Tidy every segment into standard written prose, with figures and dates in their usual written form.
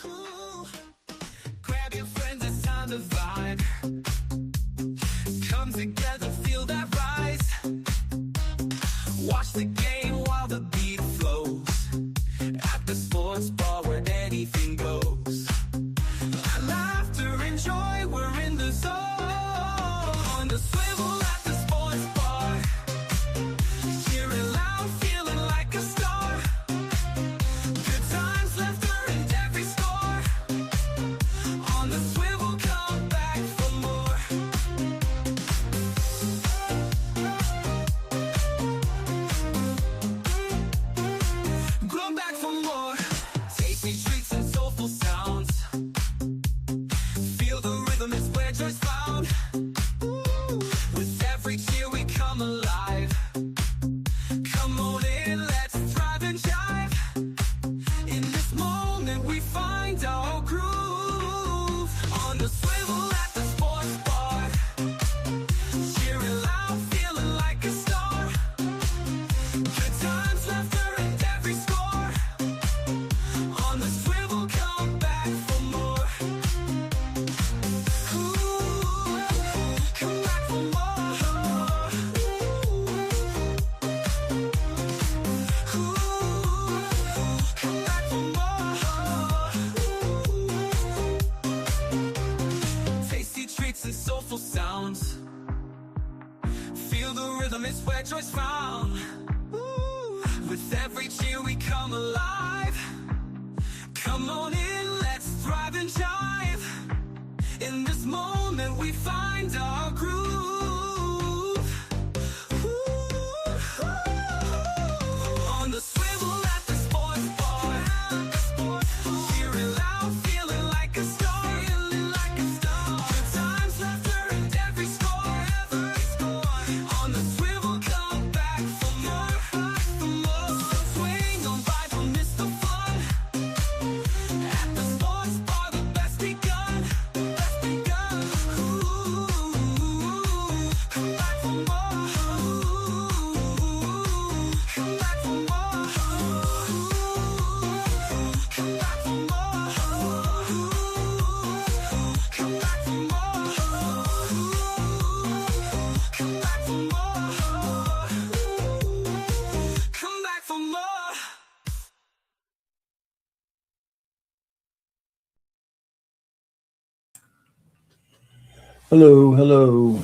Ooh. Grab your friends, it's time to vibe. Come together, feel that rise. Watch the game while the beat flows. At the sports bar where anything goes. Laughter and joy, we're in the zone. On the swivel at the sports bar. Cheering loud, feeling like a star. Good times, laughter and every score. On the swivel, come back for more. Come back for more. Tasty treats and soulful sounds. Feel the rhythm, it's where joy's found. Ooh. With every cheer we come alive. Come on in, let's thrive and jive. In this moment we find our groove. On the swivel at the sports bar. Cheering loud, feeling like a star. Good times, laughter and every score. On the swivel, come back for more. Ooh, come back for more. Ooh, come back for more. Tasty treats and soulful sounds. Feel the rhythm, it's where joy's found. Ooh, with every cheer we come alive. Come on in, let's thrive and jive. In this moment we find our groove. Ooh, on the swivel at the sports bar. Cheering loud, feeling like a star. Good times, laughter and every score. On the swivel, come back for more. Swing on by, don't miss the fun. At the sports bar, the best begun. Ooh, come back for more. Come back for more. Come back for more. Come back for more. Come back for more. Come back for more. Hello, hello.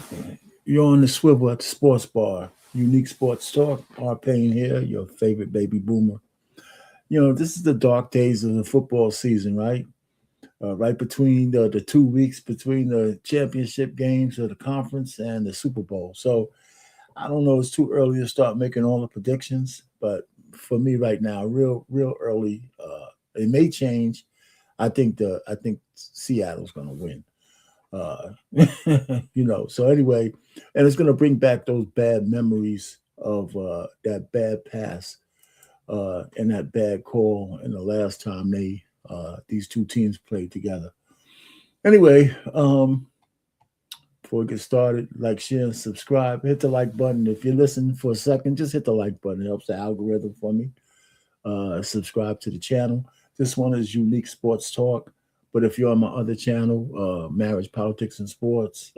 You're on the swivel at the sports bar. Unique Sports Talk. R. Payne here, your favorite baby boomer. You know, this is the dark days of the football season, right? Right between the 2 weeks between the championship games of the conference and the Super Bowl. So I don't know, it's too early to start making all the predictions, but for me right now, real early. It may change. I think Seattle's going to win. Uh, so anyway, and it's going to bring back those bad memories of that bad pass and that bad call and the last time these two teams played together. Anyway, before we get started, like, share, and subscribe. Hit the like button. If you're listening for a second, just hit the like button. It helps the algorithm for me. Subscribe to the channel. This one is Unique Sports Talk. But if you're on my other channel, Marriage, Politics, and Sports,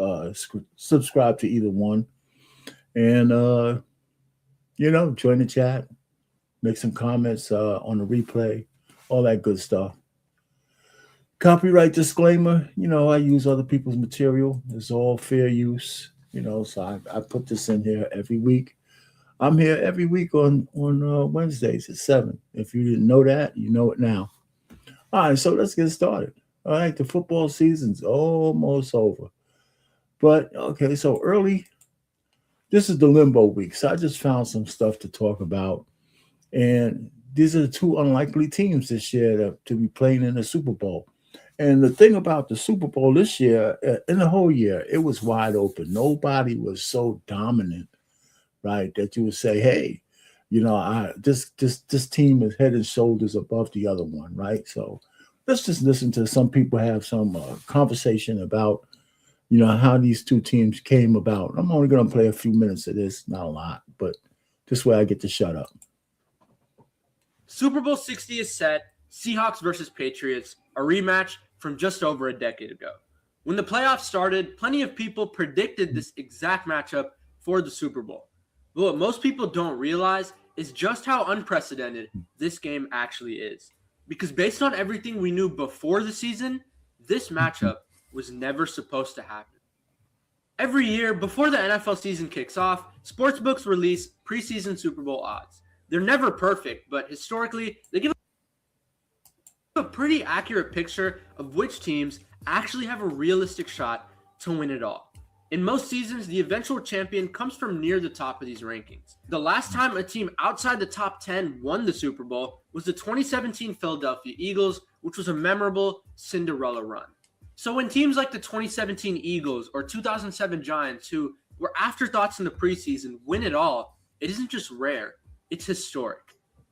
subscribe to either one. And, join the chat, make some comments on the replay, all that good stuff. Copyright disclaimer, I use other people's material. It's all fair use, so I put this in here every week. I'm here every week on Wednesdays at 7. If you didn't know that, you know it now. All right, so let's get started. All right, the football season's almost over. But, okay, so early, this is the limbo week. So I just found some stuff to talk about. And these are the two unlikely teams this year to be playing in the Super Bowl. And the thing about the Super Bowl this year, in the whole year, it was wide open. Nobody was so dominant, right, that you would say, hey, this team is head and shoulders above the other one, right? So let's just listen to some people have some conversation about, how these two teams came about. I'm only going to play a few minutes of this, not a lot, but this way I get to shut up. Super Bowl 60 is set. Seahawks versus Patriots, a rematch from just over a decade ago. When the playoffs started, plenty of people predicted this exact matchup for the Super Bowl. But what most people don't realize is just how unprecedented this game actually is. Because based on everything we knew before the season, this matchup was never supposed to happen. Every year, before the NFL season kicks off, sportsbooks release preseason Super Bowl odds. They're never perfect, but historically, they give a pretty accurate picture of which teams actually have a realistic shot to win it all. In most seasons, the eventual champion comes from near the top of these rankings. The last time a team outside the top 10 won the Super Bowl was the 2017 Philadelphia Eagles, which was a memorable Cinderella run. So when teams like the 2017 Eagles or 2007 Giants, who were afterthoughts in the preseason, win it all, it isn't just rare, it's historic.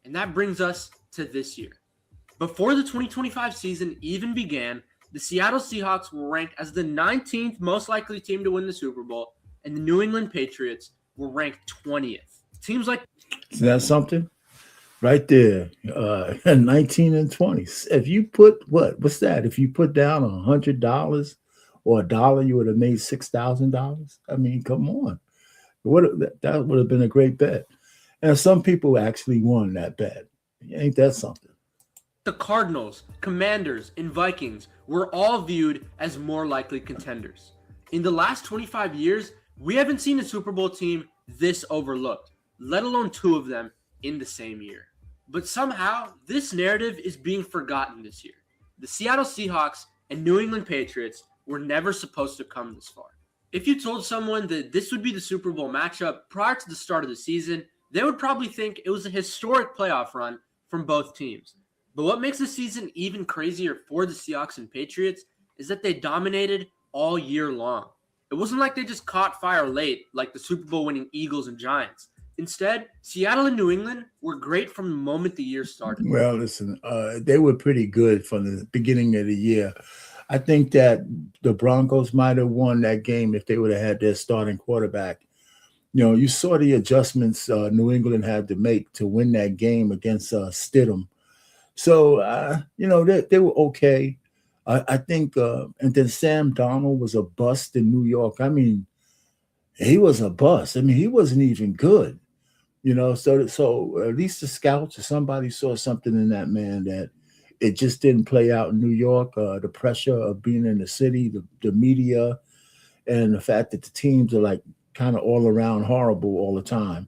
And that brings us to this year. Before the 2025 season even began, the Seattle Seahawks were ranked as the 19th most likely team to win the Super Bowl, and the New England Patriots were ranked 20th. Teams like... Is that something? Right there, 19 and 20. If you put, what's that? If you put down $100 or $1, you would have made $6,000. I mean, come on. That would have been a great bet. And some people actually won that bet. Ain't that something? The Cardinals, Commanders, and Vikings were all viewed as more likely contenders. In the last 25 years, we haven't seen a Super Bowl team this overlooked, let alone two of them in the same year. But somehow, this narrative is being forgotten this year. The Seattle Seahawks and New England Patriots were never supposed to come this far. If you told someone that this would be the Super Bowl matchup prior to the start of the season, they would probably think it was a historic playoff run from both teams. But what makes the season even crazier for the Seahawks and Patriots is that they dominated all year long. It wasn't like they just caught fire late like the Super Bowl winning Eagles and Giants. Instead, Seattle and New England were great from the moment the year started. Well, listen, they were pretty good from the beginning of the year. I think that the Broncos might have won that game if they would have had their starting quarterback. You know, you saw the adjustments New England had to make to win that game against Stidham. So, they were okay. I think, and then Sam Darnold was a bust in New York. I mean, he was a bust. I mean, he wasn't even good, so at least the scouts or somebody saw something in that man that it just didn't play out in New York. The pressure of being in the city, the media, and the fact that the teams are like kind of all around horrible all the time.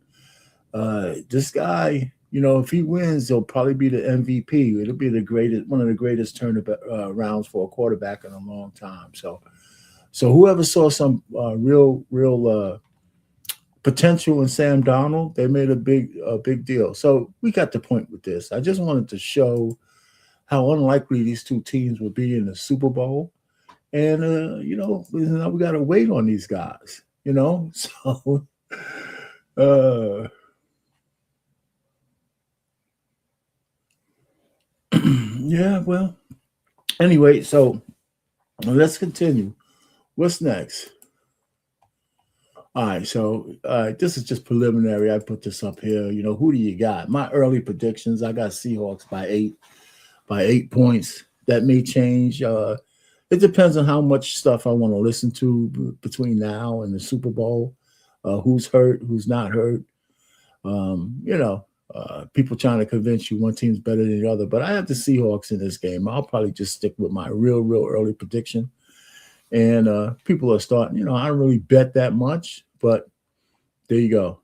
This guy, if he wins, he'll probably be the MVP. It'll be one of the greatest turnarounds for a quarterback in a long time. So whoever saw some real potential in Sam Darnold, they made a big deal. So we got the point with this. I just wanted to show how unlikely these two teams would be in the Super Bowl, and we got to wait on these guys. So. Yeah, well, anyway, so let's continue. What's next? All right, so this is just preliminary. I put this up here. Who do you got? My early predictions, I got Seahawks by 8 points. That may change. It depends on how much stuff I want to listen to between now and the Super Bowl. Who's hurt, who's not hurt. People trying to convince you one team's better than the other, but I have the Seahawks in this game. I'll probably just stick with my real early prediction. And people are starting, I don't really bet that much, but there you go.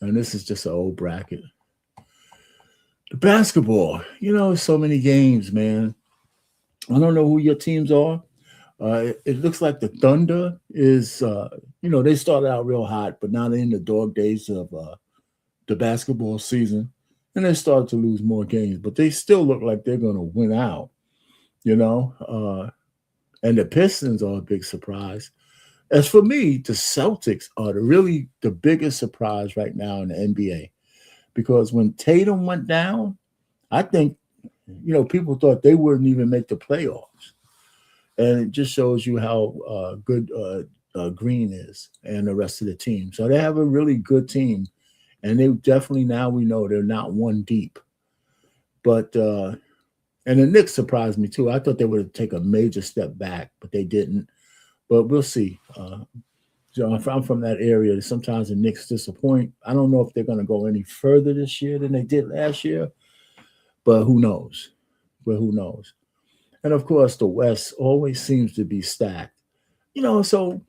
And this is just an old bracket. The basketball, so many games, man. I don't know who your teams are. It looks like the Thunder is, they started out real hot, but now they're in the dog days of the basketball season, and they started to lose more games, but they still look like they're going to win out, and the Pistons are a big surprise. As for me, the Celtics are the biggest surprise right now in the NBA, because when Tatum went down, I think, people thought they wouldn't even make the playoffs. And it just shows you how good Green is and the rest of the team. So they have a really good team. And they definitely, now we know they're not one deep. But And the Knicks surprised me too. I thought they would take a major step back, but they didn't. But we'll see. So if I'm from that area, sometimes the Knicks disappoint. I don't know if they're going to go any further this year than they did last year, but who knows? But who knows? And of course, the West always seems to be stacked. So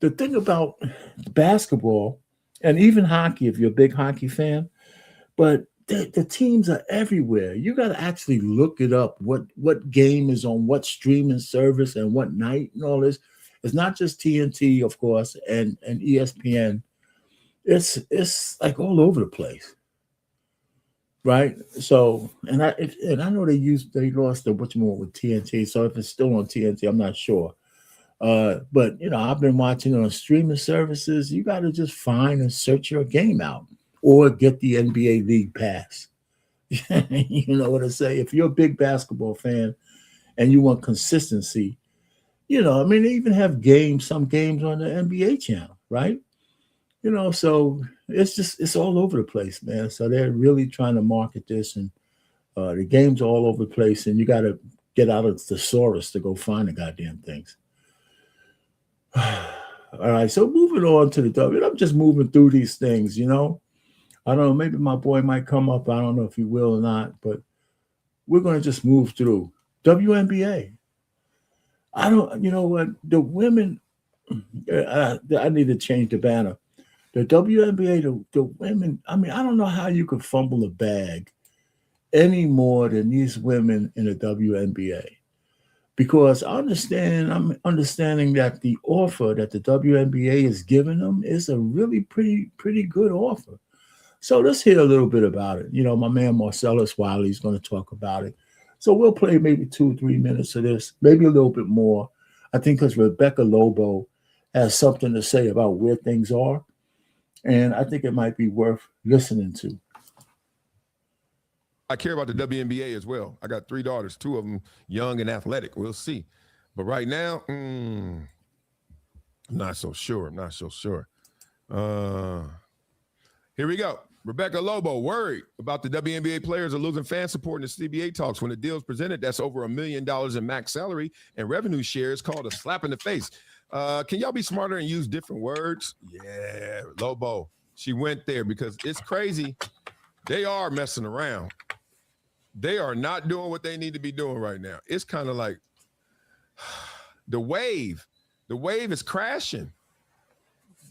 the thing about basketball and even hockey, if you're a big hockey fan, but the teams are everywhere. You got to actually look it up. What game is on what streaming service and what night and all this. It's not just TNT, of course, and ESPN. It's like all over the place, right? So, and I know they lost the whatchamacallit with TNT. So if it's still on TNT, I'm not sure. But I've been watching on streaming services. You got to just find and search your game out, or get the NBA League Pass. You know what I say? If you're a big basketball fan and you want consistency, they even have some games on the NBA channel, right? So it's all over the place, man. So they're really trying to market this, and the games are all over the place, and you got to get out of the thesaurus to go find the goddamn things. All right, so moving on to the W. I'm just moving through these things, I don't know, maybe my boy might come up. I don't know if he will or not, but we're going to just move through. WNBA. You know what? The women, I need to change the banner. The WNBA, the women, I don't know how you could fumble a bag any more than these women in the WNBA. Because I'm understanding that the offer that the WNBA is giving them is a really pretty good offer. So let's hear a little bit about it. My man Marcellus Wiley is going to talk about it. So we'll play maybe 2-3 minutes of this, maybe a little bit more. I think because Rebecca Lobo has something to say about where things are. And I think it might be worth listening to. I care about the WNBA as well. I got 3 daughters, 2 of them young and athletic. We'll see. But right now, I'm not so sure. Here we go. Rebecca Lobo worried about the WNBA players are losing fan support in the CBA talks. When the deal is presented, that's over $1 million in max salary and revenue shares, called a slap in the face. Can y'all be smarter and use different words? Yeah, Lobo. She went there because it's crazy. They are messing around. They are not doing what they need to be doing right now. It's kind of like the wave. The wave is crashing.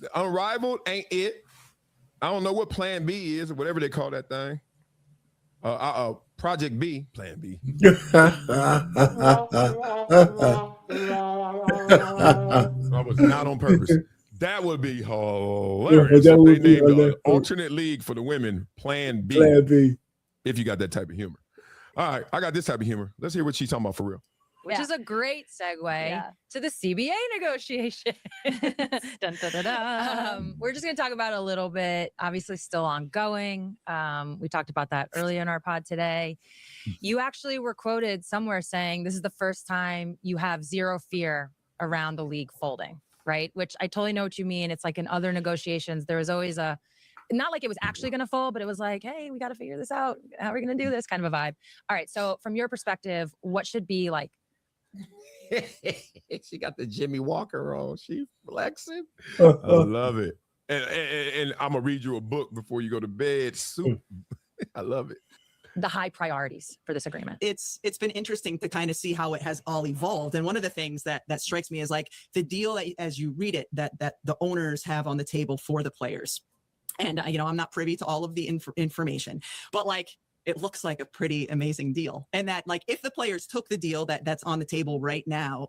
The Unrivaled ain't it. I don't know what Plan B is or whatever they call that thing. Project B, Plan B. That was not on purpose. That would be hilarious. Yeah, if they named an alternate league for the women, Plan B. Plan B. If you got that type of humor. All right, I got this type of humor. Let's hear what she's talking about for real. Which is a great segue to the CBA negotiation. Dun, dun, dun, dun. We're just going to talk about it a little bit. Obviously, still ongoing. We talked about that earlier in our pod today. You actually were quoted somewhere saying this is the first time you have zero fear around the league folding, right? Which I totally know what you mean. It's like in other negotiations, there was always not like it was actually going to fold, but it was like, hey, we got to figure this out. How are we going to do this kind of a vibe? All right. So from your perspective, what should be like? She got the Jimmy Walker on. She flexing. I love it. And I'm going to read you a book before you go to bed. Soup. I love it. The high priorities for this agreement. It's been interesting to kind of see how it has all evolved. And one of the things that strikes me is like the deal that, as you read it, that the owners have on the table for the players. And, I'm not privy to all of the information, but like, it looks like a pretty amazing deal. And that like, if the players took the deal that's on the table right now,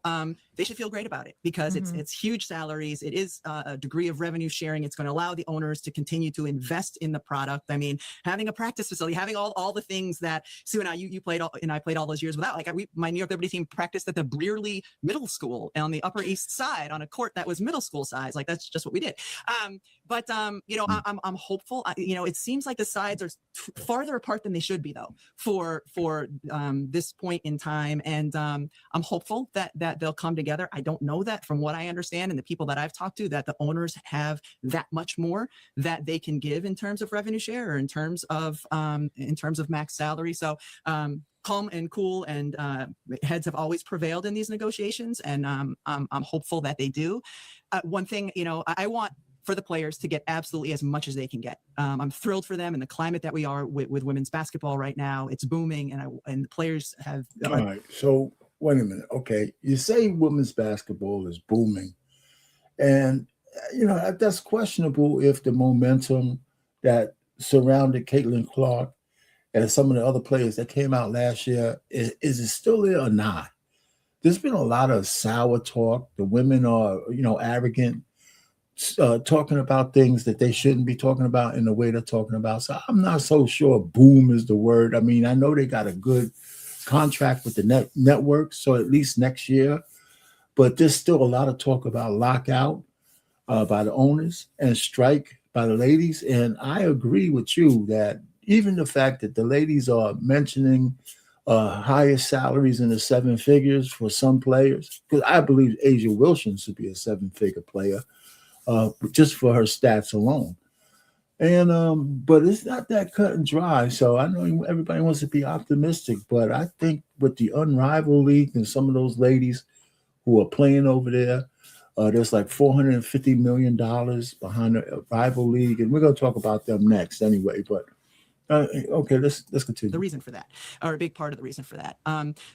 they should feel great about it because it's huge salaries. It is a degree of revenue sharing. It's going to allow the owners to continue to invest in the product. I mean, having a practice facility, having all the things that Sue and you played and I played all those years without. Like my New York Liberty team practiced at the Brearley Middle School on the Upper East Side on a court that was middle school size. Like that's just what we did. But I'm hopeful. It seems like the sides are farther apart than they should be though for this point in time. And I'm hopeful that they'll come together. I don't know that from what I understand and the people that I've talked to that the owners have that much more that they can give in terms of revenue share or in terms of max salary. So calm and cool, and heads have always prevailed in these negotiations, and I'm hopeful that they do. One thing, I want for the players to get absolutely as much as they can get. I'm thrilled for them in the climate that we are with women's basketball right now. It's booming, and the players have. All right. So wait a minute. Okay, you say women's basketball is booming, and that's questionable if the momentum that surrounded Caitlin Clark and some of the other players that came out last year is it still there or not? There's been a lot of sour talk. The women are, arrogant, talking about things that they shouldn't be talking about in the way they're talking about. So I'm not so sure boom is the word. I mean, I know they got a good contract with the network, so at least next year. But there's still a lot of talk about lockout by the owners and strike by the ladies. And I agree with you that even the fact that the ladies are mentioning higher salaries in the 7 figures for some players, because I believe Asia Wilson should be a 7-figure player just for her stats alone. And but it's not that cut and dry. So I know everybody wants to be optimistic, but I think with the Unrivaled League and some of those ladies who are playing over there, there's like $450 million behind the rival league, and we're going to talk about them next anyway. But okay, let's continue. The reason for that, or a big part of the reason for that,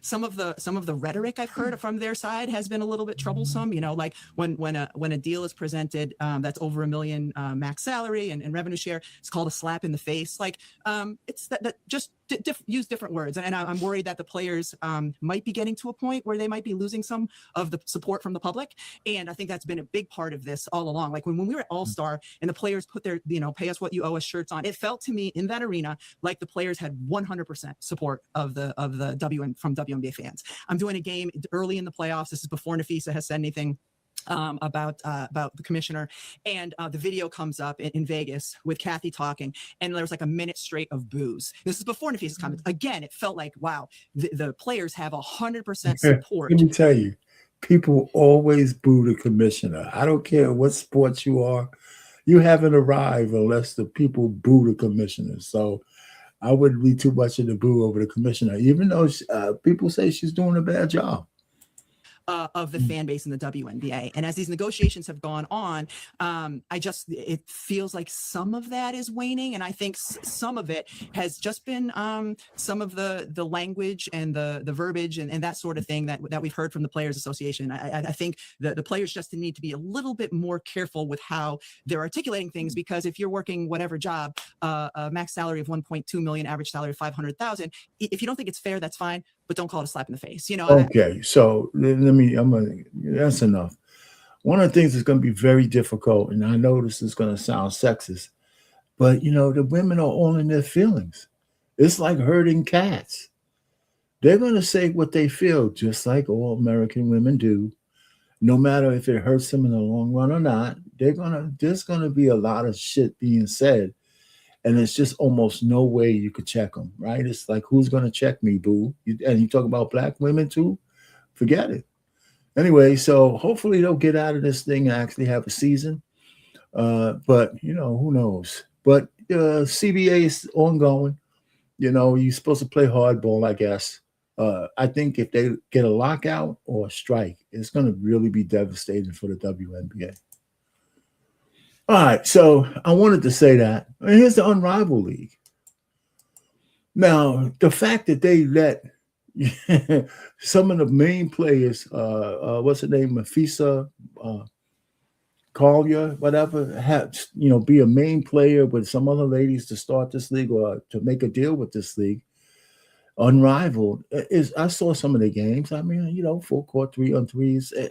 some of the rhetoric I've heard from their side has been a little bit troublesome. Like when a deal is presented that's over $1 million max salary and revenue share, it's called a slap in the face. Like it's that just use different words, and I'm worried that the players might be getting to a point where they might be losing some of the support from the public, and I think that's been a big part of this all along. Like when we were at All-Star and the players put their pay us what you owe us shirts on, it felt to me in that arena like the players had 100% support of the from WNBA fans. I'm doing a game early in the playoffs. This is before Nafisa has said anything about the commissioner, and the video comes up in Vegas with Kathy talking, and there was like a minute straight of boos. This is before Nafisa's comments. Again, it felt like, wow, the players have 100% support. Let me tell you, people always boo the commissioner. I don't care what sports you are. You haven't arrived unless the people boo the commissioner. So I wouldn't read too much of the boo over the commissioner, even though people say she's doing a bad job. Of the fan base in the WNBA. And as these negotiations have gone on, it feels like some of that is waning. And I think some of it has just been some of the language and the verbiage and that sort of thing that we've heard from the Players Association. I think the players just need to be a little bit more careful with how they're articulating things, because if you're working whatever job, a max salary of 1.2 million, average salary of 500,000, if you don't think it's fair, that's fine, but don't call it a slap in the face. Okay, so that's enough. One of the things that's going to be very difficult, and I know this is going to sound sexist, but the women are all in their feelings. It's like herding cats. They're going to say what they feel, just like all American women do, no matter if it hurts them in the long run or not. There's going to be a lot of shit being said, and it's just almost no way you could check them, right? It's like, who's going to check me, boo? And you talk about black women too? Forget it. Anyway, so hopefully they'll get out of this thing and actually have a season. But, who knows? But CBA is ongoing. You're supposed to play hardball, I guess. I think if they get a lockout or a strike, it's going to really be devastating for the WNBA. All right, so I wanted to say that. And here's the Unrivaled League. Now, the fact that they let some of the main players, what's her name, Nafisa Collier, whatever, be a main player with some other ladies to start this league or to make a deal with this league, Unrivaled, I saw some of the games. I mean, full court 3-on-3s.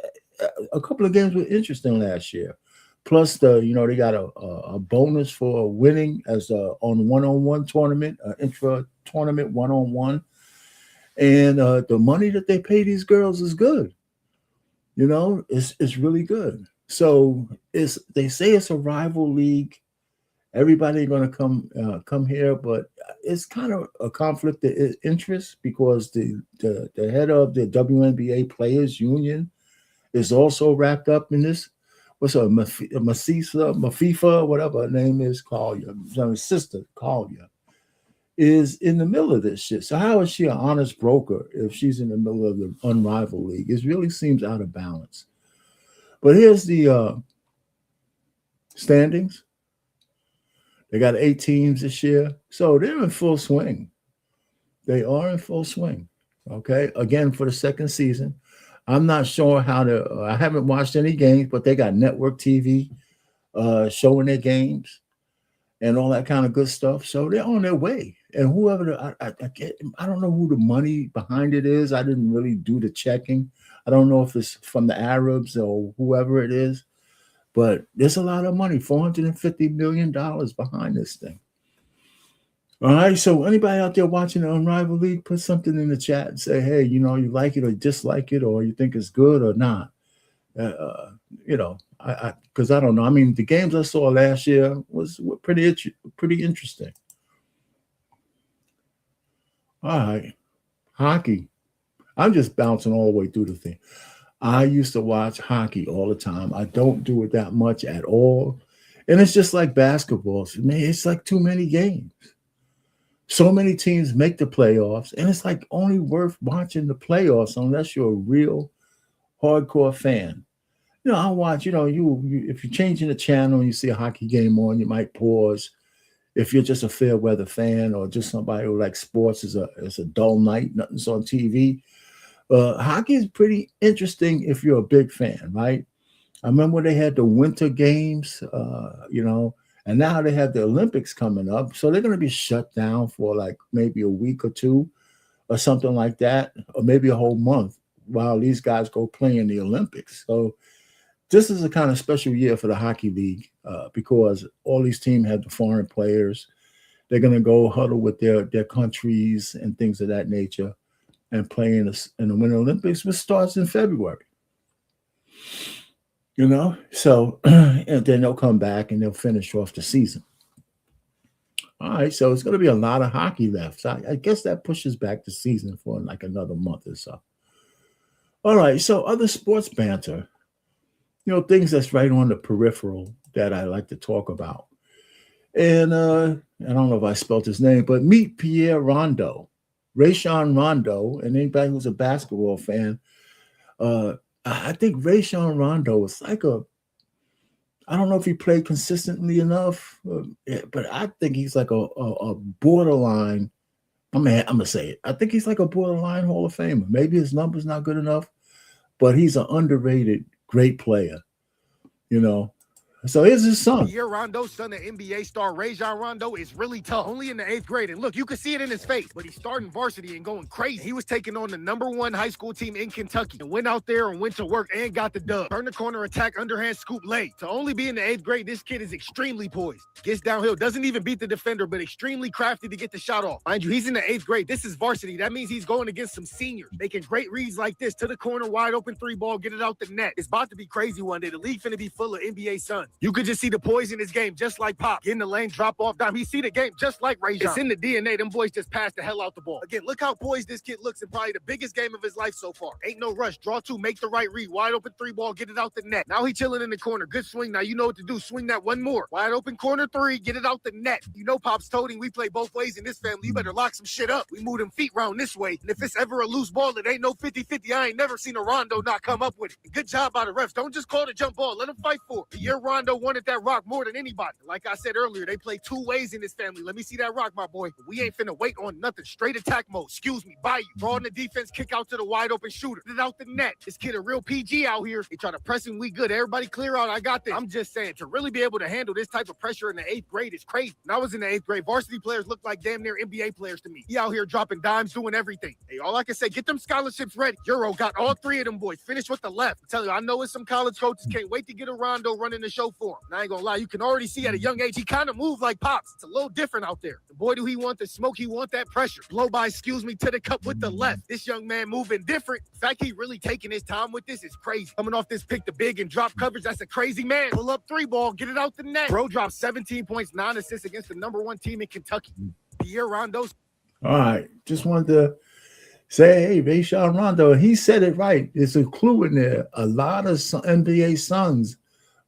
A couple of games were interesting last year. Plus, they got a bonus for winning as on one-on-one tournament, intra-tournament one-on-one. And the money that they pay these girls is good. It's really good. So they say it's a rival league. Everybody going to come here, but it's kind of a conflict of interest because the head of the WNBA Players Union is also wrapped up in this. What's her Mafifa, whatever her name is, Collier, her sister Collier. is in the middle of this shit. So how is she an honest broker if she's in the middle of the unrivaled league? It really seems out of balance. But here's the standings. They got 8 teams this year, so they're in full swing. They are in full swing. Okay, again for the second season. I'm not sure how to. I haven't watched any games, but they got network TV showing their games and all that kind of good stuff. So they're on their way. And whoever I don't know who the money behind it is. I didn't really do the checking. I don't know if it's from the Arabs or whoever it is, but there's a lot of money, $450 million behind this thing. All right, so anybody out there watching the Unrivaled League, put something in the chat and say, hey, you like it or dislike it, or you think it's good or not. Because I don't know. I mean, the games I saw last year were pretty interesting. All right, hockey. I'm just bouncing all the way through the thing. I used to watch hockey all the time. I don't do it that much at all. And it's just like basketball. Man, it's like too many games. So many teams make the playoffs, and it's like only worth watching the playoffs unless you're a real hardcore fan. I'll watch, you if you're changing the channel and you see a hockey game on, you might pause. If you're just a fair weather fan or just somebody who likes sports as a dull night, nothing's on TV. Hockey is pretty interesting if you're a big fan, right? I remember when they had the winter games, and now they have the Olympics coming up. So they're going to be shut down for like maybe a week or two or something like that, or maybe a whole month while these guys go play in the Olympics. So this is a kind of special year for the hockey league because all these teams have the foreign players. They're going to go huddle with their countries and things of that nature and play in the Winter Olympics, which starts in February. So and then they'll come back and they'll finish off the season. All right, so it's going to be a lot of hockey left. So I guess that pushes back the season for like another month or so. All right, so other sports banter, things that's right on the peripheral that I like to talk about. And I don't know if I spelled his name, but meet Pierre Rondeau, Rajon Rondo, and anybody who's a basketball fan. I think Rajon Rondo is like I don't know if he played consistently enough, but I think he's like a borderline. I'm gonna say it. I think he's like a borderline Hall of Famer. Maybe his number's not good enough, but he's an underrated great player. So here's his son. Pierre Rondo, son of NBA star Rajon Rondo, is really tough. Only in the 8th grade. And look, you can see it in his face, but he's starting varsity and going crazy. He was taking on the #1 high school team in Kentucky and went out there and went to work and got the dub. Turn the corner, attack, underhand, scoop, lay. To only be in the 8th grade, this kid is extremely poised. Gets downhill, doesn't even beat the defender, but extremely crafty to get the shot off. Mind you, he's in the 8th grade. This is varsity. That means he's going against some seniors, making great reads like this to the corner, wide open 3-ball, get it out the net. It's about to be crazy one day. The league finna be full of NBA sons. You could just see the poise in his game, just like Pop. Get in the lane, drop off dime. He see the game just like Rajon. It's in the DNA. Them boys just pass the hell out the ball. Again, look how poised this kid looks in probably the biggest game of his life so far. Ain't no rush. Draw 2, make the right read. Wide open 3-ball, get it out the net. Now he chilling in the corner. Good swing. Now you know what to do. Swing that one more. Wide open corner 3, get it out the net. Pop's told him we play both ways in this family. You better lock some shit up. We move them feet round this way. And if it's ever a loose ball, it ain't no 50-50. I ain't never seen a Rondo not come up with it. And good job by the refs. Don't just call the jump ball. Let him fight for it. The year Rondo wanted that rock more than anybody. Like I said earlier, they play 2 ways in this family. Let me see that rock, my boy. We ain't finna wait on nothing. Straight attack mode. Excuse me. By you. Draw in the defense, kick out to the wide open shooter. Get it out the net. This kid a real PG out here. They try to press him. We good. Everybody clear out. I got this. I'm just saying, to really be able to handle this type of pressure in the 8th grade is crazy. When I was in the 8th grade, varsity players looked like damn near NBA players to me. He out here dropping dimes, doing everything. Hey, all I can say, get them scholarships ready. Euro got all 3 of them boys. Finish with the left. I tell you, I know it's some college coaches can't wait to get a Rondo running the show for him. And I ain't gonna lie, you can already see at a young age, he kind of move like Pops. It's a little different out there. The boy, do he want the smoke? He want that pressure. Blow by, excuse me, to the cup with the left. This young man moving different. The fact he really taking his time with this is crazy. Coming off this pick, the big and drop coverage, that's a crazy man. Pull up 3-ball, get it out the net. Bro dropped 17 points, 9 assists against the #1 team in Kentucky. Pierre Rondo's. All right, just wanted to say, hey, Rajon Rondo, he said it right. There's a clue in there. A lot of NBA sons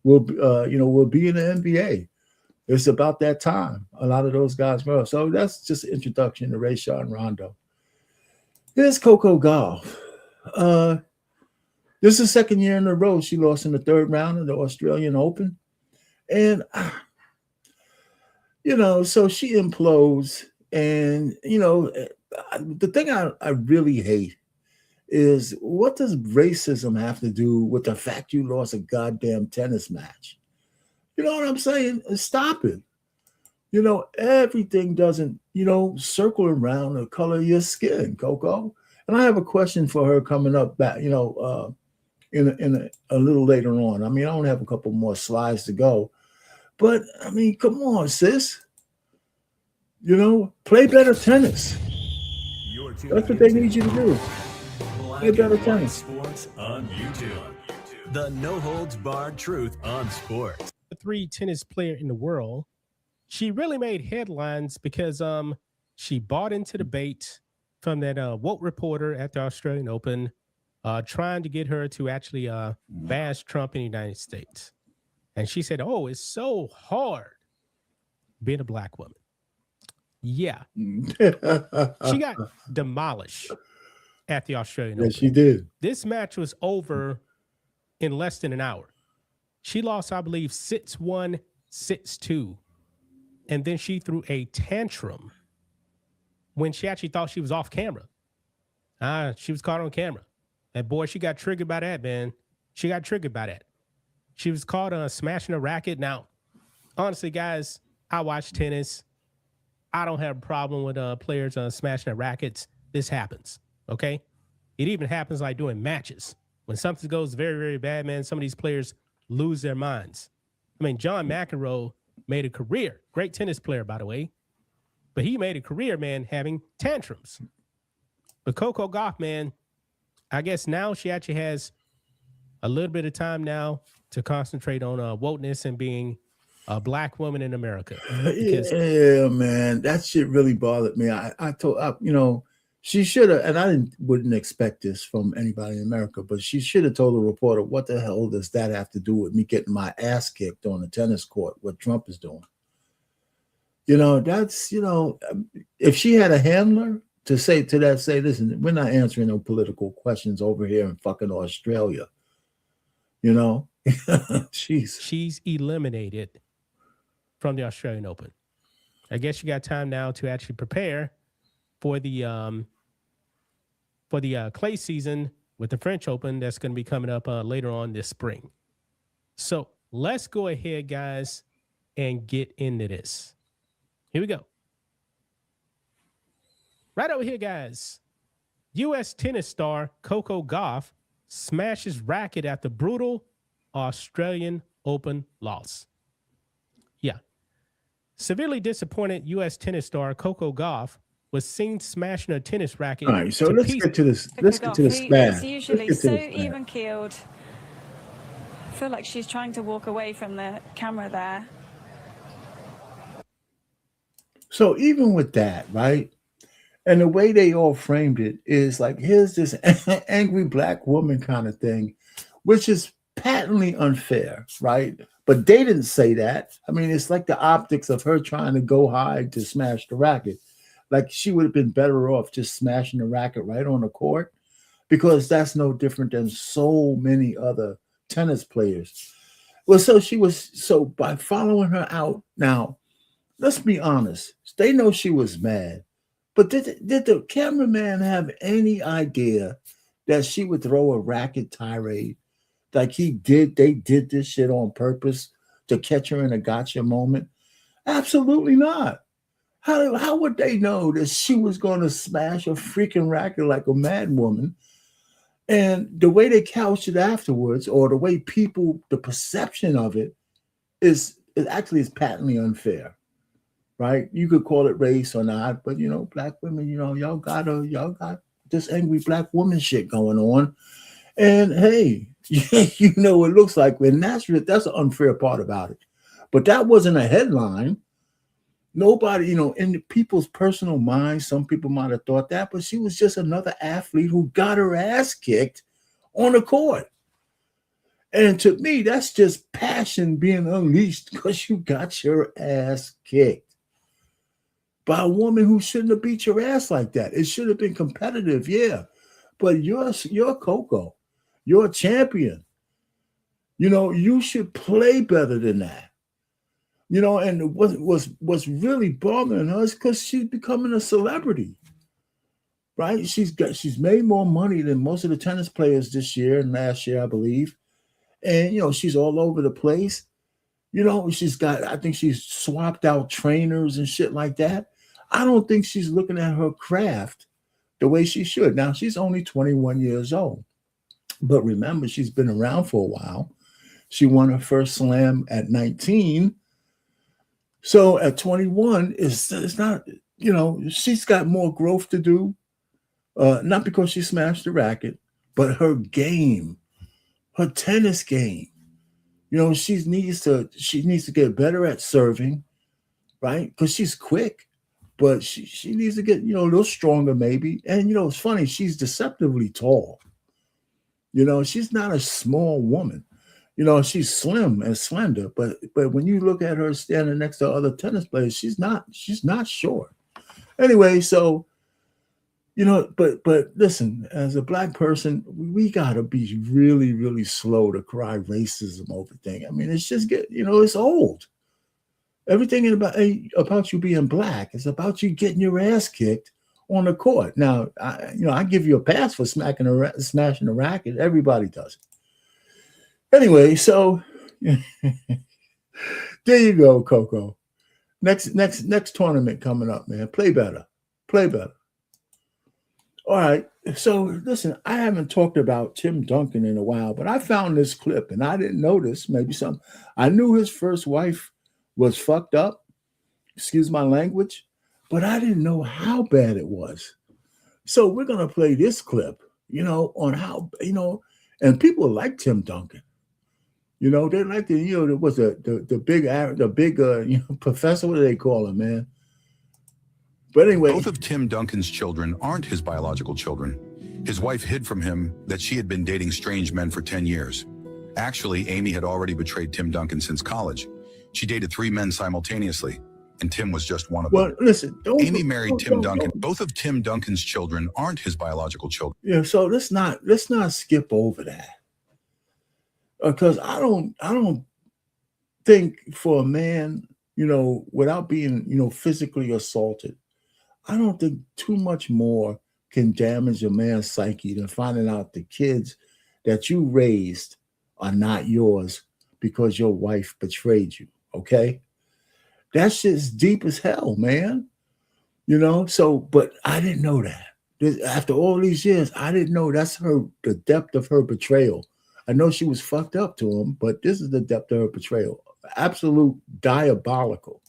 will be in the NBA. it's about that time. A lot of those guys were. So that's just an introduction to Rayshawn Rondo. Here's Coco Gauff. This is the second year in a row she lost in the third round of the Australian Open. And, so she implodes. And, the thing I really hate is, what does racism have to do with the fact you lost a goddamn tennis match? You know what I'm saying? Stop it. Everything doesn't, circle around the color of your skin, Coco. And I have a question for her coming up back, in a little later on. I mean, I only have a couple more slides to go. But, I mean, come on, sis. Play better tennis. That's what they need you to do. Play better tennis. Sports on YouTube. The no holds barred truth on sports. The 3 tennis player in the world. She really made headlines because she bought into the bait from that woke reporter at the Australian Open, trying to get her to actually bash Trump in the United States. And she said, "Oh, it's so hard being a black woman." Yeah. She got demolished at the Australian Open. Yes, she did. This match was over in less than an hour. She lost, I believe, 6-1, 6-2. And then she threw a tantrum when she actually thought she was off camera. She was caught on camera. And boy, she got triggered by that, man. She got triggered by that. She was caught smashing a racket. Now, honestly, guys, I watch tennis. I don't have a problem with players smashing their rackets. This happens, okay? It even happens like doing matches. When something goes very, very bad, man, some of these players lose their minds. I mean, John McEnroe made a career. Great tennis player, by the way. But he made a career, man, having tantrums. But Coco Gauff, man, I guess now she actually has a little bit of time now to concentrate on wokeness and being a black woman in America. Yeah, man, that shit really bothered me. I told, she should have, and I wouldn't expect this from anybody in America, but she should have told the reporter, what the hell does that have to do with me getting my ass kicked on the tennis court, what Trump is doing? That's, if she had a handler to say, listen, we're not answering no political questions over here in fucking Australia. She's eliminated from the Australian Open. I guess you got time now to actually prepare for the clay season with the French Open that's going to be coming up later on this spring. So let's go ahead, guys, and get into this. Here we go. Right over here, guys. U.S. tennis star Coco Gauff smashes racket after brutal Australian Open loss. Yeah. Severely disappointed U.S. tennis star Coco Gauff was seen smashing a tennis racket. All right, so let's get to this. Let's get to the span. It's usually so even keeled. I feel like she's trying to walk away from the camera there. So even with that, right? And the way they all framed it is like, here's this angry black woman kind of thing, which is patently unfair, right? But they didn't say that. I mean, it's like the optics of her trying to go high to smash the racket. Like she would have been better off just smashing the racket right on the court, because that's no different than so many other tennis players. Well, so by following her out, now, let's be honest, they know she was mad. But did the cameraman have any idea that she would throw a racket tirade like he did? They did this shit on purpose to catch her in a gotcha moment? Absolutely not. How would they know that she was going to smash a freaking racket like a mad woman? And the way they couched it afterwards, or the way the perception of it is patently unfair. Right? You could call it race or not, but black women, y'all got this angry black woman shit going on. And hey, it looks like that's the unfair part about it. But that wasn't a headline. Nobody, in the people's personal minds, some people might have thought that, but she was just another athlete who got her ass kicked on the court. And to me, that's just passion being unleashed because you got your ass kicked by a woman who shouldn't have beat your ass like that. It should have been competitive, yeah. But you're Coco. You're a champion. You know, you should play better than that. You know, and what's really bothering her is because she's becoming a celebrity. Right? She's made more money than most of the tennis players this year and last year, I believe. And you know, she's all over the place. You know, I think she's swapped out trainers and shit like that. I don't think she's looking at her craft the way she should. Now, she's only 21 years old. But remember, she's been around for a while. She won her first slam at 19. So at 21, it's not, you know, she's got more growth to do. Not because she smashed the racket, but her game, her tennis game. You know, she needs to get better at serving, right? Because she's quick, but she needs to get, you know, a little stronger maybe. And, you know, it's funny, she's deceptively tall. You know, she's not a small woman. You know, she's slim and slender, but when you look at her standing next to other tennis players, she's not short. Anyway, so, you know, but listen, as a black person, we gotta be really, really slow to cry racism over things. I mean, it's just it's old. Everything about you being black is about you getting your ass kicked on the court. Now, I give you a pass for smashing a racket. Everybody does it. Anyway, so there you go, Coco. Next tournament coming up, man. Play better. All right. So listen, I haven't talked about Tim Duncan in a while, but I found this clip and I didn't notice I knew his first wife was fucked up. Excuse my language, but I didn't know how bad it was. So we're going to play this clip, you know, on how, you know, and people like Tim Duncan. You know, they like the big professor, what do they call him, man? But anyway. Both of Tim Duncan's children aren't his biological children. His wife hid from him that she had been dating strange men for 10 years. Actually, Amy had already betrayed Tim Duncan since college. She dated 3 men simultaneously, and Tim was just one of them. Well, listen, Amy married Tim Duncan. Both of Tim Duncan's children aren't his biological children. Yeah, so let's not skip over that. Because I don't think for a man, you know, without being, you know, physically assaulted, I don't think too much more can damage a man's psyche than finding out the kids that you raised are not yours because your wife betrayed you. Okay, that's just deep as hell, man. You know, so but I didn't know that. After all these years, I didn't know that's the depth of her betrayal. I know she was fucked up to him, but this is the depth of her betrayal. Absolute diabolical.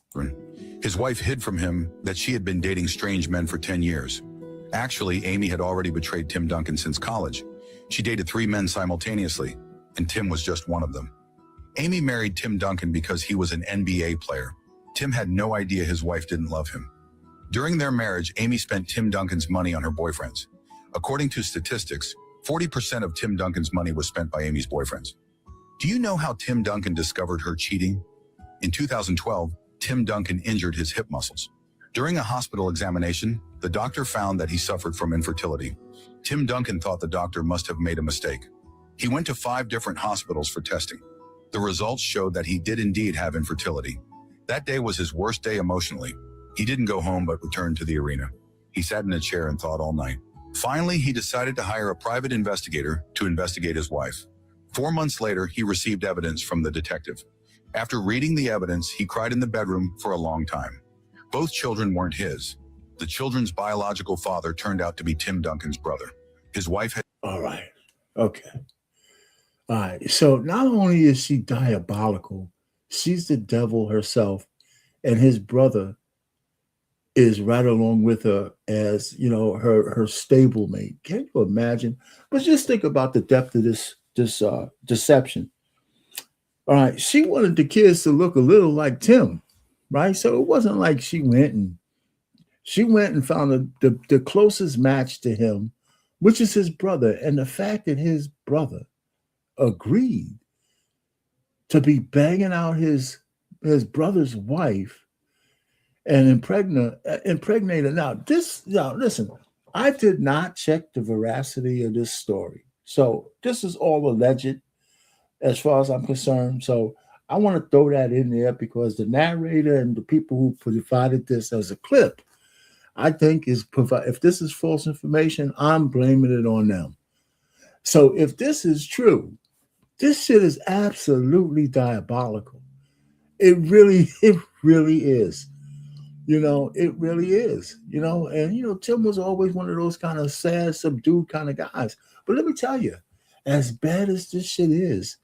His wife hid from him that she had been dating strange men for 10 years. Actually, Amy had already betrayed Tim Duncan since college. She dated 3 men simultaneously, and Tim was just one of them. Amy married Tim Duncan because he was an NBA player. Tim had no idea his wife didn't love him. During their marriage, Amy spent Tim Duncan's money on her boyfriends. According to statistics, 40% of Tim Duncan's money was spent by Amy's boyfriends. Do you know how Tim Duncan discovered her cheating? In 2012, Tim Duncan injured his hip muscles. During a hospital examination, the doctor found that he suffered from infertility. Tim Duncan thought the doctor must have made a mistake. He went to 5 different hospitals for testing. The results showed that he did indeed have infertility. That day was his worst day emotionally. He didn't go home but returned to the arena. He sat in a chair and thought all night. Finally, he decided to hire a private investigator to investigate his wife. 4 months later, he received evidence from the detective. After reading the evidence, he cried in the bedroom for a long time. Both children weren't his. The children's biological father turned out to be Tim Duncan's brother. His wife had... All right. Okay. All right. So not only is she diabolical, she's the devil herself, and his brother is right along with her as, you know, her stablemate. Can you imagine? But just think about the depth of this deception. All right, she wanted the kids to look a little like Tim, right? So it wasn't like she went and found the closest match to him, which is his brother. And the fact that his brother agreed to be banging out his brother's wife and impregnated. Now, listen, I did not check the veracity of this story. So this is all alleged as far as I'm concerned. So I want to throw that in there because the narrator and the people who provided this as a clip, I think if this is false information, I'm blaming it on them. So if this is true, this shit is absolutely diabolical. It really is. It really is. And Tim was always one of those kind of sad, subdued kind of guys. But let me tell you, as bad as this shit is,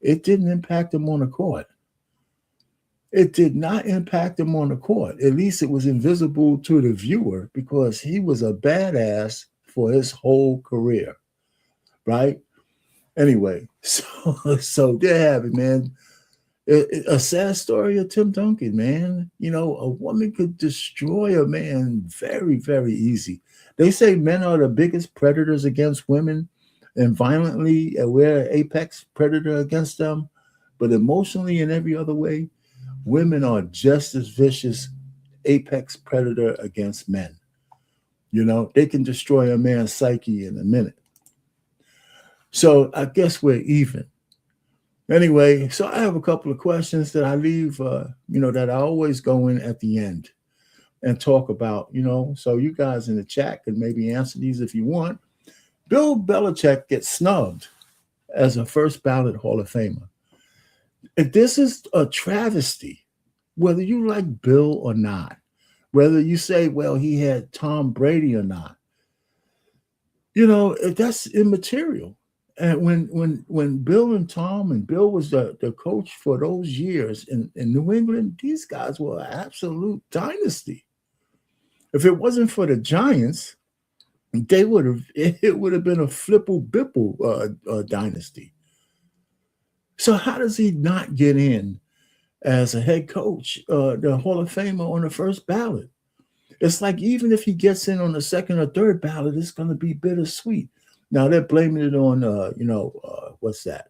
it didn't impact him on the court. It did not impact him on the court. At least it was invisible to the viewer because he was a badass for his whole career, right? Anyway, so there you have it, man. A sad story of Tim Duncan, man. A woman could destroy a man very, very easy. They say men are the biggest predators against women and violently we're an apex predator against them. But emotionally and every other way, women are just as vicious apex predator against men. They can destroy a man's psyche in a minute. So I guess we're even. Anyway, so I have a couple of questions that I leave, that I always go in at the end and talk about, so you guys in the chat can maybe answer these if you want. Bill Belichick gets snubbed as a first ballot Hall of Famer. This is a travesty, whether you like Bill or not, whether you say, well, he had Tom Brady or not. That's immaterial. And when Bill and Tom, and Bill was the coach for those years in New England, these guys were an absolute dynasty. If it wasn't for the Giants, it would have been a flipple-bipple dynasty. So how does he not get in as a head coach, the Hall of Famer on the first ballot? It's like even if he gets in on the second or third ballot, it's going to be bittersweet. Now they're blaming it on, what's that?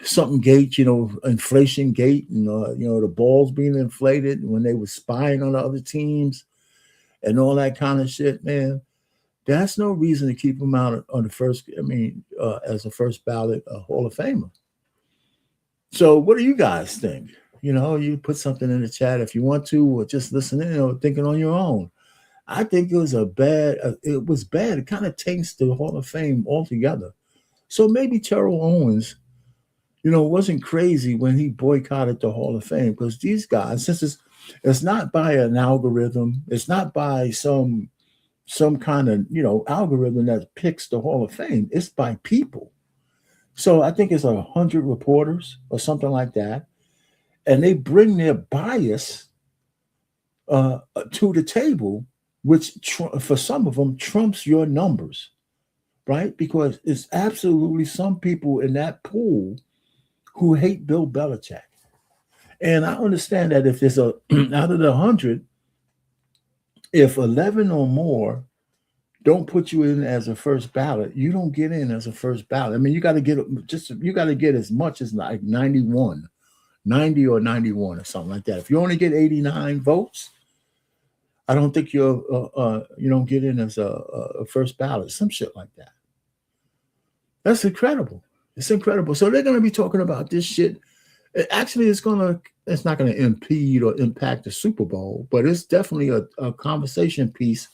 Something gate, inflation gate, and the balls being inflated when they were spying on the other teams and all that kind of shit, man. That's no reason to keep him out on the first. As a first ballot Hall of Famer. So what do you guys think? You put something in the chat if you want to, or just listen in or thinking on your own. I think it was bad. It kind of taints the Hall of Fame altogether. So maybe Terrell Owens, wasn't crazy when he boycotted the Hall of Fame, because these guys, since it's not by an algorithm, it's not by some kind of algorithm that picks the Hall of Fame. It's by people. So I think it's 100 reporters or something like that, and they bring their bias to the table, which for some of them trumps your numbers, right? Because it's absolutely some people in that pool who hate Bill Belichick. And I understand that if there's out of the 100, if 11 or more don't put you in as a first ballot, you don't get in as a first ballot. You got to get as much as like 90 or 91 or something like that. If you only get 89 votes, I don't think you don't get in as a first ballot, some shit like that. That's incredible. It's incredible. So they're going to be talking about this shit. Actually, it's not going to impede or impact the Super Bowl, but it's definitely a conversation piece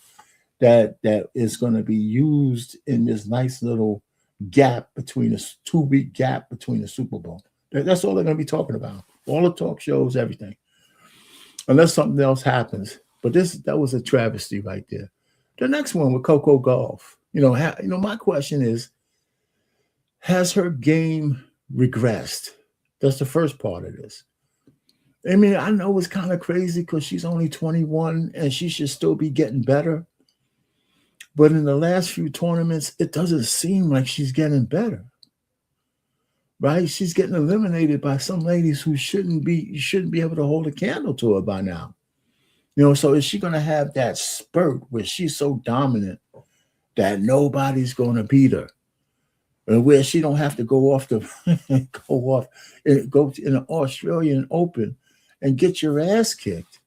that is going to be used in this nice little gap between this 2-week gap between the Super Bowl. That's all they're going to be talking about. All the talk shows, everything, unless something else happens. But that was a travesty right there. The next one with Coco Gauff. My question is, has her game regressed? That's the first part of this. I know it's kind of crazy because she's only 21 and she should still be getting better. But in the last few tournaments, it doesn't seem like she's getting better. Right? She's getting eliminated by some ladies who shouldn't be able to hold a candle to her by now. So is she going to have that spurt where she's so dominant that nobody's going to beat her? where she don't have to go off go in an Australian Open and get your ass kicked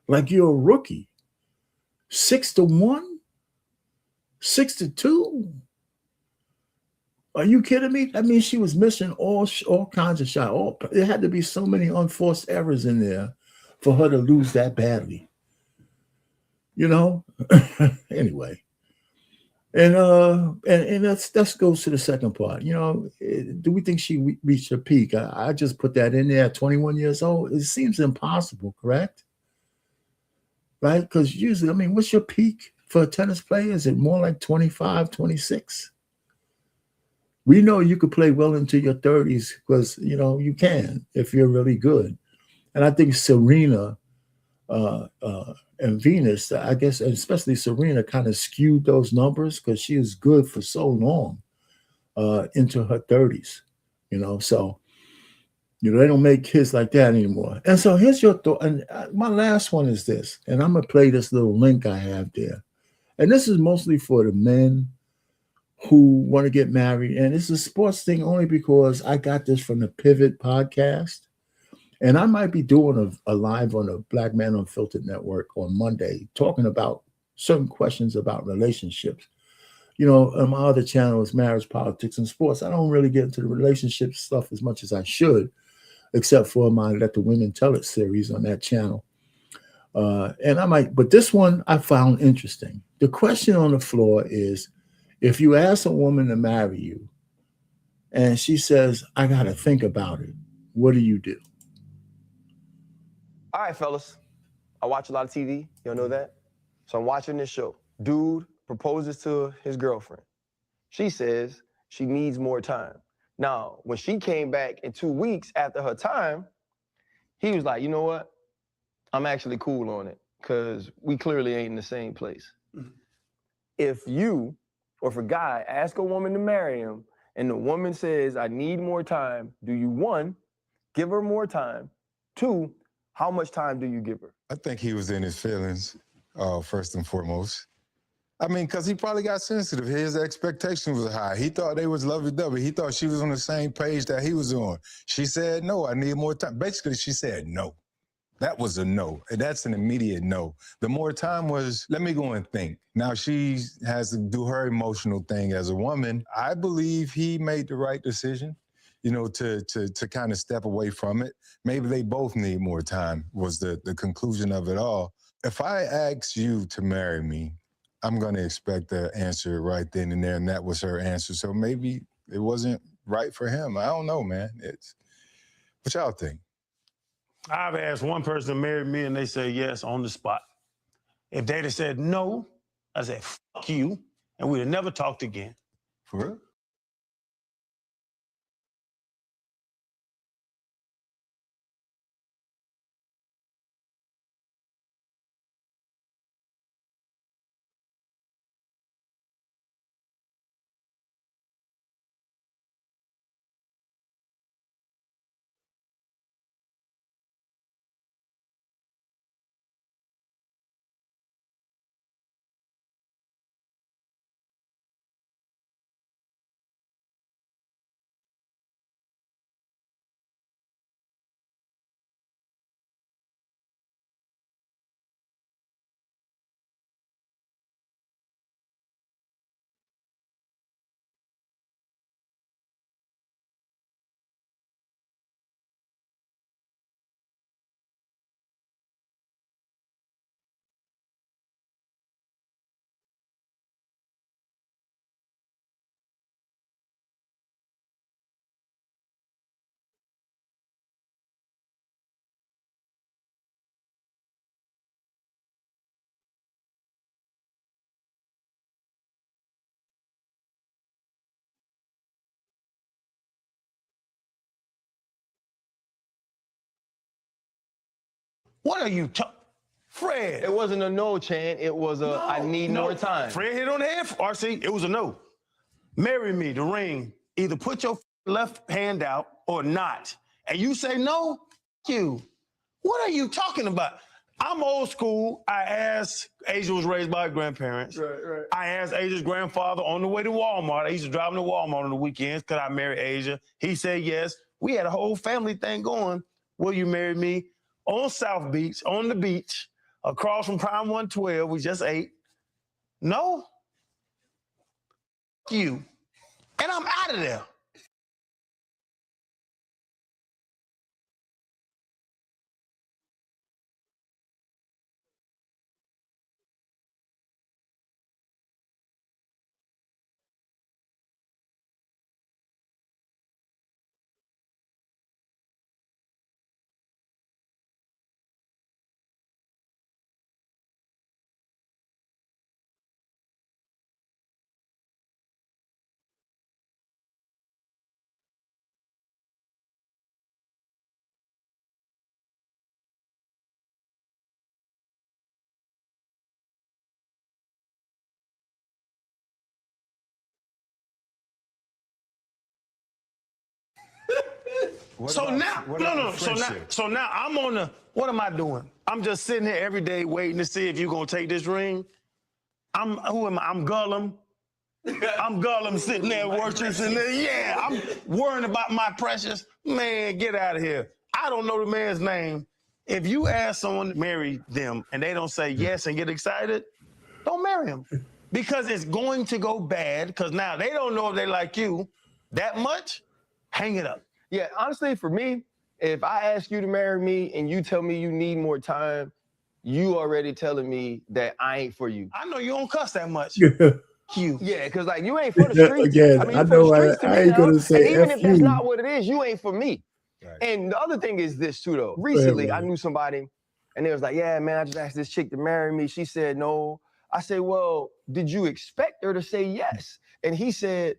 like you're a rookie. 6-1, 6-2. Are you kidding me? I mean, she was missing all kinds of shots. There had to be so many unforced errors in there for her to lose that badly. You know? Anyway. And that goes to the second part. You know, do we think she reached her peak? I just put that in there at 21 years old. It seems impossible, correct? Right? Because usually, I mean, what's your peak for a tennis player? Is it more like 25, 26? We know you could play well into your 30s because, you know, you can if you're really good. And I think Serena and Venus, I guess, especially Serena, kind of skewed those numbers because she was good for so long into her 30s, you know. So, you know, they don't make kids like that anymore. And so here's your thought. And my last one is this, and I'm going to play this little link I have there. And this is mostly for the men who want to get married. And it's a sports thing only because I got this from the Pivot podcast. And I might be doing a live on the Black Man Unfiltered Network on Monday, talking about certain questions about relationships. You know, my other channel is Marriage, Politics, and Sports. I don't really get into the relationship stuff as much as I should, except for my Let the Women Tell It series on that channel. But this one I found interesting. The question on the floor is, if you ask a woman to marry you and she says, I got to think about it, what do you do? All right, fellas. I watch a lot of TV. Y'all know that? So I'm watching this show. Dude proposes to his girlfriend. She says she needs more time. Now, when she came back in 2 weeks after her time, he was like, you know what? I'm actually cool on it because we clearly ain't in the same place. Mm-hmm. If you, or if a guy asks a woman to marry him and the woman says, I need more time, do you, one, give her more time? Two, how much time do you give her? I think he was in his feelings, first and foremost. I mean, because he probably got sensitive. His expectation was high. He thought they was lovey-dovey. He thought she was on the same page that he was on. She said, no, I need more time. Basically, she said no. That was a no. And that's an immediate no. The more time was, let me go and think. Now she has to do her emotional thing as a woman. I believe he made the right decision, you know, to kind of step away from it. Maybe they both need more time was the conclusion of it all. If I ask you to marry me, I'm going to expect the answer right then and there, and that was her answer. So maybe it wasn't right for him. I don't know, man. What y'all think? I've asked one person to marry me, and they said yes on the spot. If they'd have said no, I said, fuck you, and we'd have never talked again. For real? What are you talking? Fred. It wasn't a no, Chan. It was a I need more time. Fred hit on the head, RC. It was a no. Marry me, the ring. Either put your left hand out or not. And you say no, you. What are you talking about? I'm old school. I asked, Asia was raised by her grandparents. Right. I asked Asia's grandfather on the way to Walmart. I used to drive him to Walmart on the weekends. Could I marry Asia? He said yes. We had a whole family thing going. Will you marry me? On South Beach, on the beach, across from Prime 112. We just ate. No. F you. And I'm out of there. So now I'm on the, what am I doing? I'm just sitting here every day waiting to see if you're gonna take this ring. Who am I? I'm Gollum. I'm Gollum sitting there worshiping. Yeah, I'm worrying about my precious. Man, get out of here. I don't know the man's name. If you ask someone to marry them and they don't say yes and get excited, don't marry them. Because it's going to go bad, because now they don't know if they like you that much. Hang it up. Yeah, honestly, for me, if I ask you to marry me and you tell me you need more time, you already telling me that I ain't for you. I know you don't cuss that much. You. Yeah, because like you ain't for the streets. Again, I mean, I you for know the streets to I me ain't now. gonna say And even F if that's you. not what it is, you ain't for me. Right. And the other thing is this too, though. Recently, Right. I knew somebody, and they was like, "Yeah, man, I just asked this chick to marry me." She said no. I said, "Well, did you expect her to say yes?" And he said,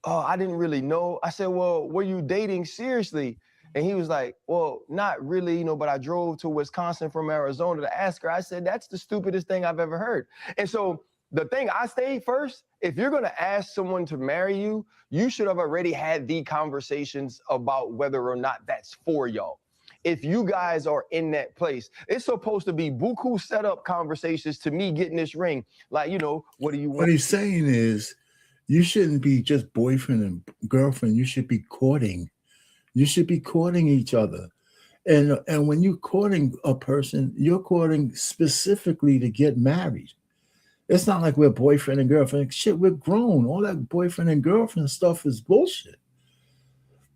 "Oh, I didn't really know." I said, "Well, were you dating seriously?" And he was like, "Well, not really, but I drove to Wisconsin from Arizona to ask her." I said, "That's the stupidest thing I've ever heard." And so the thing I say first, if you're going to ask someone to marry you, you should have already had the conversations about whether or not that's for y'all. If you guys are in that place, it's supposed to be buku setup conversations to me getting this ring. Like, what do you want? What he's saying is, you shouldn't be just boyfriend and girlfriend. You should be courting. You should be courting each other. And when you're courting a person, you're courting specifically to get married. It's not like we're boyfriend and girlfriend. Shit, we're grown. All that boyfriend and girlfriend stuff is bullshit.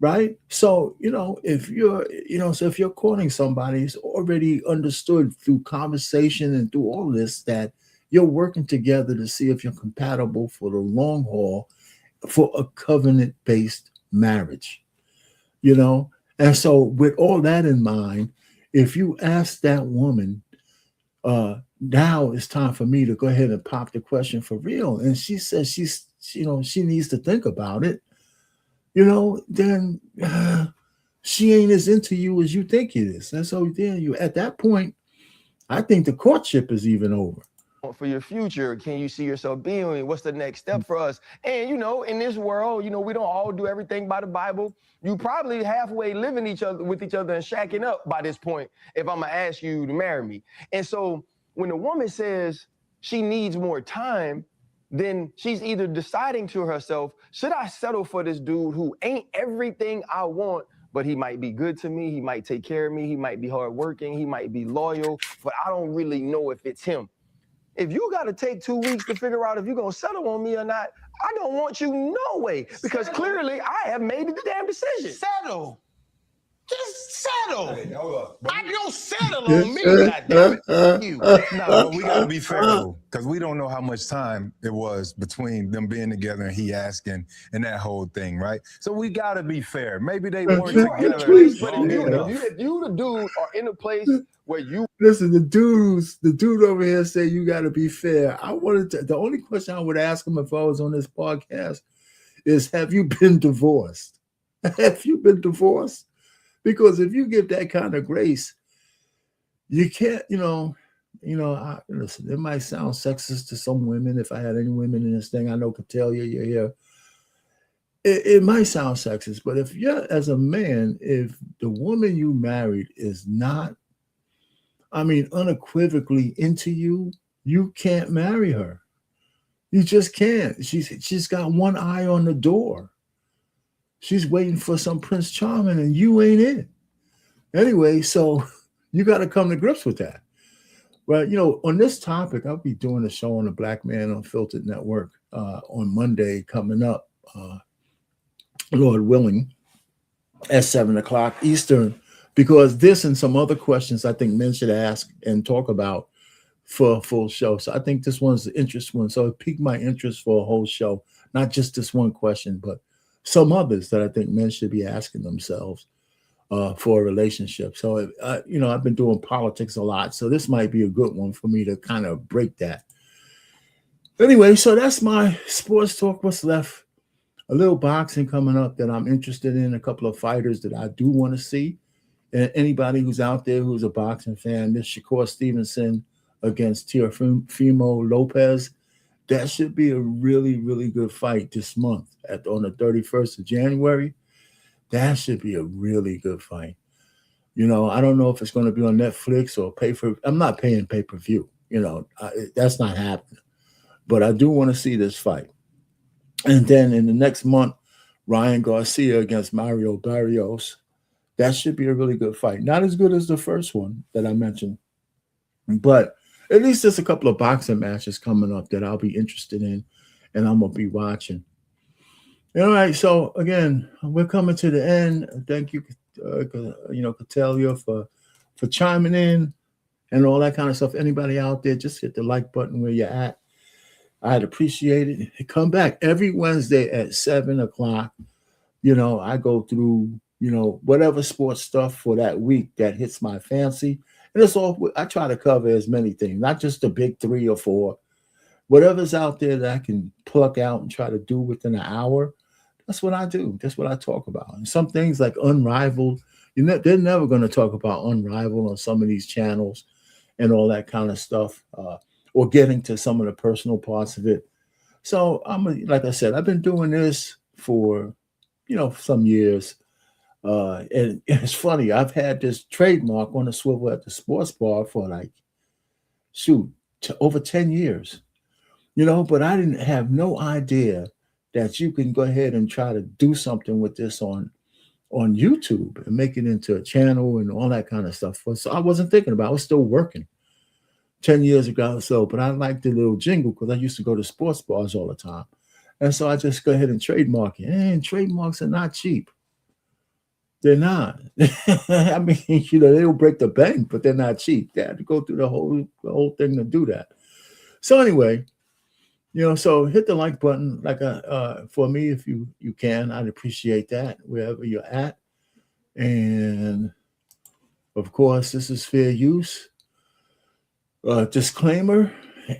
Right? So, if you're courting somebody, it's already understood through conversation and through all this that you're working together to see if you're compatible for the long haul for a covenant-based marriage. And so with all that in mind, if you ask that woman, now it's time for me to go ahead and pop the question for real, and she says she needs to think about it, then she ain't as into you as you think it is. And so then you, at that point, I think the courtship is even over. For your future, can you see yourself being? What's the next step for us? And in this world, we don't all do everything by the Bible. You probably halfway living with each other and shacking up by this point if I'm gonna ask you to marry me. And so when the woman says she needs more time, then she's either deciding to herself, should I settle for this dude who ain't everything I want, but he might be good to me, he might take care of me, he might be hardworking, he might be loyal, but I don't really know if it's him. If you got to take 2 weeks to figure out if you're going to settle on me or not, I don't want you no way, because clearly I have made the damn decision. Settle. Just settle. Hey, hold up. I don't settle on me, goddammit. You. No, we got to be fair, though, because we don't know how much time it was between them being together and he asking and that whole thing, right? So we got to be fair. Maybe they weren't together. But if you the dude are in a place where you listen, the dude over here say you got to be fair. The only question I would ask him if I was on this podcast is, have you been divorced? Have you been divorced? Because if you give that kind of grace, you can't, listen, it might sound sexist to some women. If I had any women in this thing, I know could tell you're here. It might sound sexist, but if you're, as a man, if the woman you married is not I mean, unequivocally into you, you can't marry her. You just can't. She's got one eye on the door. She's waiting for some Prince Charming, and you ain't it. Anyway, so you got to come to grips with that. Well, you know, on this topic, I'll be doing a show on the Black Man Unfiltered Network on Monday coming up, Lord willing, at 7:00 Eastern, because this and some other questions I think men should ask and talk about for a full show. So I think this one's the interesting one. So it piqued my interest for a whole show, not just this one question, but some others that I think men should be asking themselves for a relationship. So, you know, I've been doing politics a lot, so this might be a good one for me to kind of break that. Anyway, so that's my sports talk. What's left? A little boxing coming up that I'm interested in, a couple of fighters that I do want to see. And anybody who's out there who's a boxing fan, this Shakur Stevenson against Teofimo Lopez, that should be a really, really good fight this month on the 31st of January. That should be a really good fight. You know, I don't know if it's going to be on Netflix or I'm not paying pay-per-view. You know, that's not happening. But I do want to see this fight. And then in the next month, Ryan Garcia against Mario Barrios. That should be a really good fight. Not as good as the first one that I mentioned, but at least there's a couple of boxing matches coming up that I'll be interested in and I'm going to be watching. All right, so again, we're coming to the end. Thank you, Catalia, for chiming in and all that kind of stuff. Anybody out there, just hit the like button where you're at. I'd appreciate it. Come back every Wednesday at 7:00. You know, I go through, you know, whatever sports stuff for that week that hits my fancy. And it's all, I try to cover as many things, not just the big 3 or 4. Whatever's out there that I can pluck out and try to do within an hour, that's what I do. That's what I talk about. And some things like Unrivaled, they're never going to talk about Unrivaled on some of these channels and all that kind of stuff, or getting to some of the personal parts of it. So like I said, I've been doing this for, you know, some years. And it's funny, I've had this trademark on the swivel at the sports bar for like, over 10 years, you know, but I didn't have no idea that you can go ahead and try to do something with this on YouTube and make it into a channel and all that kind of stuff. So I wasn't thinking about it. I was still working 10 years ago or so, but I liked the little jingle because I used to go to sports bars all the time. And so I just go ahead and trademark it. And trademarks are not cheap. They're not. I mean, you know, they'll break the bank, but they're not cheap. They had to go through the whole thing to do that. So anyway, you know, so hit the like button, like for me, if you can, I'd appreciate that wherever you're at. And of course, this is fair use. Disclaimer.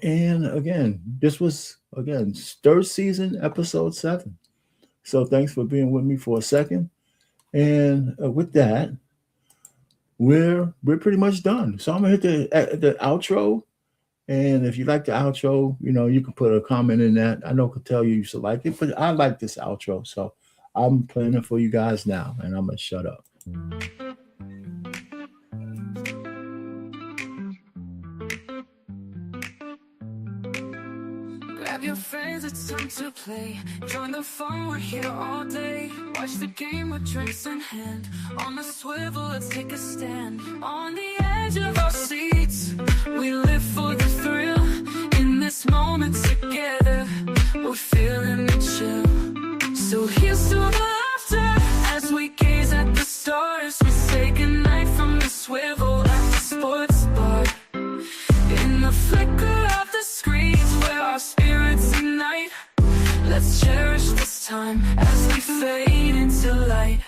And again, this was third season, episode 7. So thanks for being with me for a second. And with that, we're pretty much done. So I'm gonna hit the outro. And if you like the outro, you know, you can put a comment in that. I know I could tell you used to like it, but I like this outro. So I'm playing it for you guys now, and I'm gonna shut up. Grab your friends, it's time to play. Join the fun, we're here all day. Watch the game with drinks in hand. On the swivel, let's take a stand. On the edge of our seats, we live for the thrill. In this moment together, we're feeling the chill. So here's to the laughter as we gaze at the stars. We say goodnight from the swivel at the sports bar. In the flicker of the screens where our spirits ignite, let's cherish this time as we fade into light.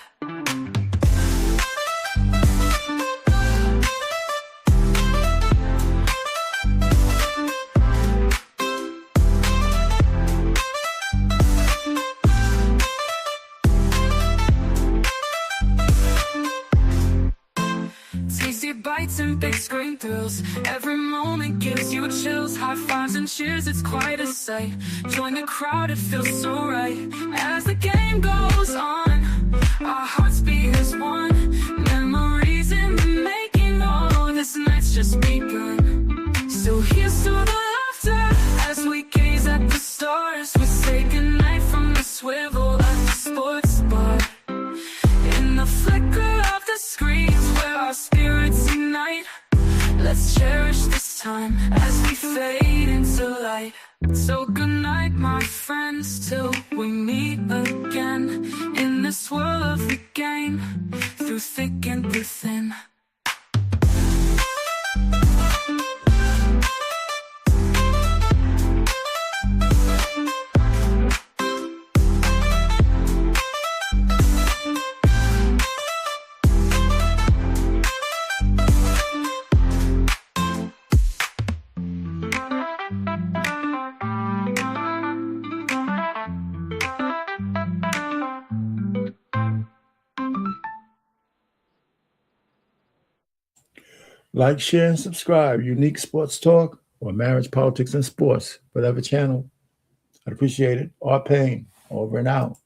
Tasty bites and big screen thrills. Every moment gives you chills. High fives and cheers, it's quite a sight. Join the crowd, it feels so right. As the game goes on, our hearts beat as one. Memories in the making, oh, this night's just just begun. So here's to the laughter as we gaze at the stars. We say goodnight from the swivel at the sports bar. In the flicker of the screens where our spirits unite, let's cherish this time as we fade into light. So good night, my friends, till we meet again in this world of the game, through thick and through thin. Like, share, and subscribe. Unique Sports Talk or Marriage, Politics, and Sports, whatever channel. I'd appreciate it. Art Payne, over and out.